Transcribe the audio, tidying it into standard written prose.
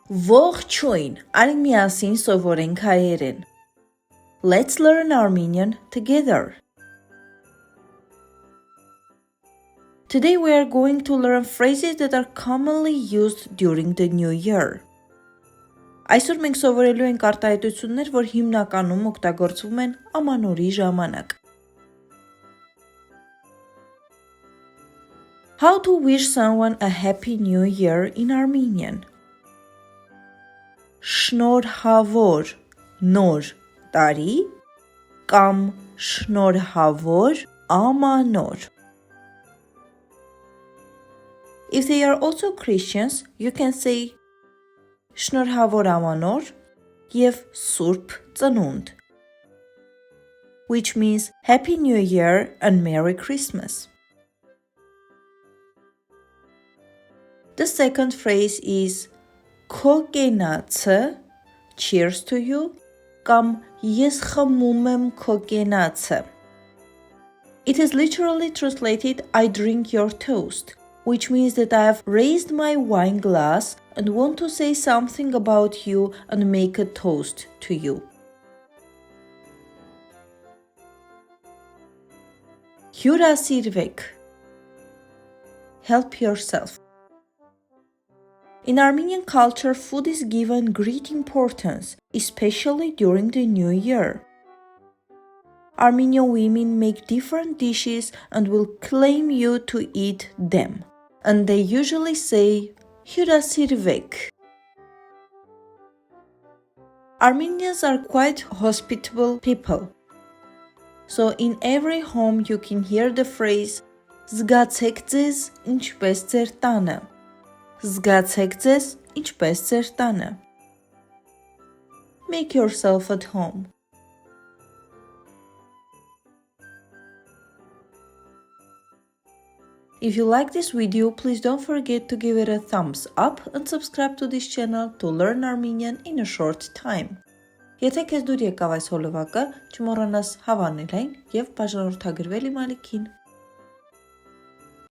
Ողջույն, արի միասին սովորենք հայերեն. Let's learn Armenian together. Today we are going to learn phrases that are commonly used during the New Year. Այսօր մենք սովորելու ենք արտահայտություններ, որ հիմնականում օգտագործվում են ամանորի ժամանակ. How to wish someone a happy new year in Armenian? Շնորհավոր նոր տարի կամ շնորհավոր ամանոր. If they are also Christians, you can say Շնորհավոր ամանոր եւ Սուրբ Ծնունդ, which means Happy New Year and Merry Christmas. The second phrase is Քո կենացը, cheers to you, կամ ես խմում եմ քո կենացը. It is literally translated I drink your toast, which means that I have raised my wine glass and want to say something about you and make a toast to you. Հյուրասիրվեք. Help yourself. In Armenian culture, food is given great importance, especially during the New Year. Armenian women make different dishes and will claim you to eat them. And they usually say, Hyrasirvek. Armenians are quite hospitable people. So in every home you can hear the phrase Զգացեք ձեզ ինչպես ձեր տանը. Զգացեք ձեզ ինչպես ձեր տանը. Make yourself at home. If you like this video, please don't forget to give it a thumbs up and subscribe to this channel to learn Armenian in a short time. Եթե քեզ դուր եկավ այս հոլովակը, չմոռանաս հավանել այն եւ բաժանորդագրվել իմ ալիքին։